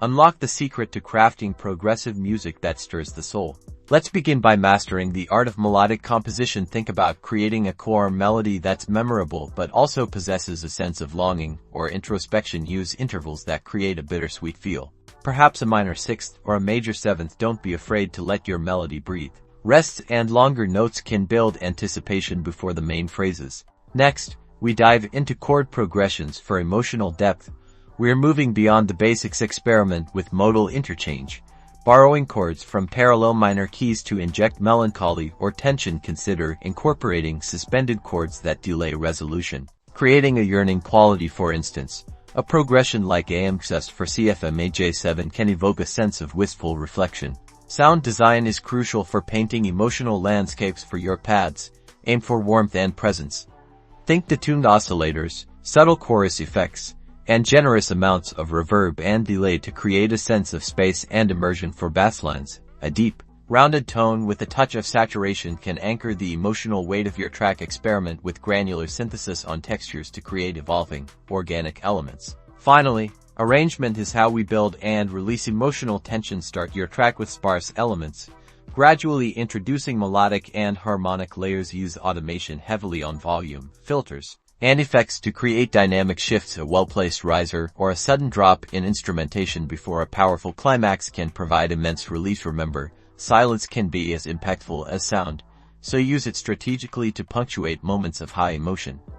Unlock the secret to crafting progressive music that stirs the soul. Let's begin by mastering the art of melodic composition. Think about creating a core melody that's memorable but also possesses a sense of longing or introspection. Use intervals that create a bittersweet feel. Perhaps a minor sixth or a major seventh. Don't be afraid to let your melody breathe. Rests and longer notes can build anticipation before the main phrases. Next, we dive into chord progressions for emotional depth. We're moving beyond the basics. Experiment with modal interchange, borrowing chords from parallel minor keys to inject melancholy or tension. Consider incorporating suspended chords that delay resolution, creating a yearning quality. For instance, a progression like evokes for CFM Aj7 can evoke a sense of wistful reflection. Sound design is crucial for painting emotional landscapes for your pads. Aim for warmth and presence. Think detuned oscillators, subtle chorus effects, and generous amounts of reverb and delay to create a sense of space and immersion for basslines. A deep, rounded tone with a touch of saturation can anchor the emotional weight of your track. Experiment with granular synthesis on textures to create evolving, organic elements. Finally, arrangement is how we build and release emotional tension. Start your track with sparse elements, gradually introducing melodic and harmonic layers. Use automation heavily on volume, filters, and effects to create dynamic shifts. A well-placed riser or a sudden drop in instrumentation before a powerful climax can provide immense relief. Remember, silence can be as impactful as sound, so use it strategically to punctuate moments of high emotion.